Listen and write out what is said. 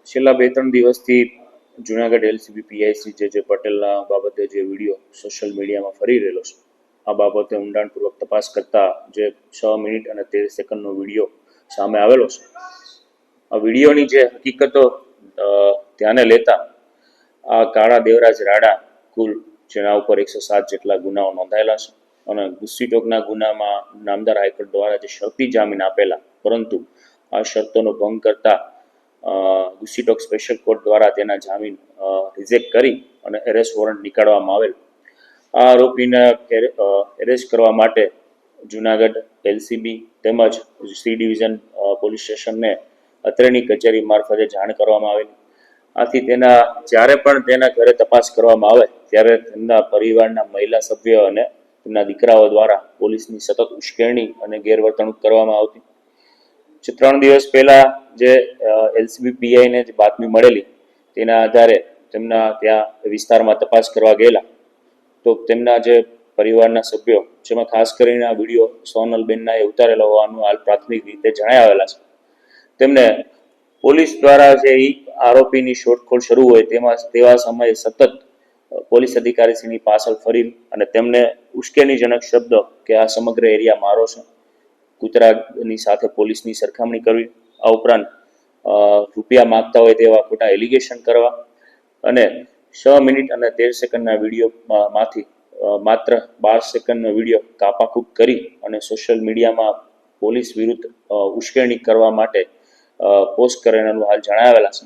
છેલ્લા 2-3 દિવસથી Junagadh LCB PIC જે પટેલના બાબતે જે વિડીયો સોશિયલ મીડિયામાં ફરી રહેલો છે, આ બાબતે ઊંડાણપૂર્વક તપાસ કરતા જે 6 મિનિટ અને 13 સેકન્ડનો વિડીયો સામે આવેલો છે, આ વિડીયોની જે હકીકતો ધ્યાને લેતા આ કાળા દેવરાજ રાડા કુલ જેના ઉપર 107 જેટલા ગુનાઓ નોંધાયેલા છે અને ગુસ્સીટોકના ગુનામાં નામદાર હાઈકોર્ટ દ્વારા જે શરતી જામીન આપેલા, પરંતુ આ શરતોનો ભંગ કરતા ગુસ્સીટોક સ્પેશિયલ કોર્ટ દ્વારા તેના જામીન રિજેક્ટ કરી અને એરેસ્ટ વોરંટ નીકાળવામાં આવેલ. આ આરોપીને એરેસ્ટ કરવા માટે જુનાગઢ એલસીબી તેમજ સી ડિવિઝન પોલીસ સ્ટેશનને અત્રેની કચેરી મારફતે જાણ કરવામાં આવેલી. આથી જ્યારે પણ તેના ઘરે તપાસ કરવામાં આવે ત્યારે તેમના પરિવારના મહિલા સભ્યો અને તેમના દીકરાઓ દ્વારા પોલીસની સતત ઉશ્કેરણી અને ગેરવર્તણૂક કરવામાં આવતી. 3 દિવસ પહેલા જે એલસીબી પીઆઈને જે બાતમી મળેલી તેના આધારે તેમના ત્યાં વિસ્તારમાં તપાસ કરવા ગયેલા, તો તેમના જે પરિવારના સભ્યો, જેમાં ખાસ કરીને આ વિડીયો સોનલબેનના એ ઉતારેલો હોવાનું હાલ પ્રાથમિક રીતે જણાઈ આવેલા છે, તેમને પોલીસ દ્વારા જે આરોપીની શોધખોળ શરૂ હોય તેવા સમયે સતત પોલીસ અધિકારીશ્રીની પાછળ ફરી અને તેમને ઉશ્કેરણીજનક શબ્દો કે આ સમગ્ર એરિયા મારો છે, કૂતરાની સાથે પોલીસની સરખામણી કરવી, આ ઉપરાંત રૂપિયા માંગતા હોય તેવા ખોટા એલિગેશન કરવા અને 6 મિનિટ અને 13 સેકન્ડના વિડીયોમાંથી માત્ર 12 સેકન્ડનો વિડીયો કાપાકૂપ કરી અને સોશિયલ મીડિયામાં પોલીસ વિરુદ્ધ ઉશ્કેરણી કરવા માટે પોસ્ટ કરેલું હાલ જણાવેલા છે.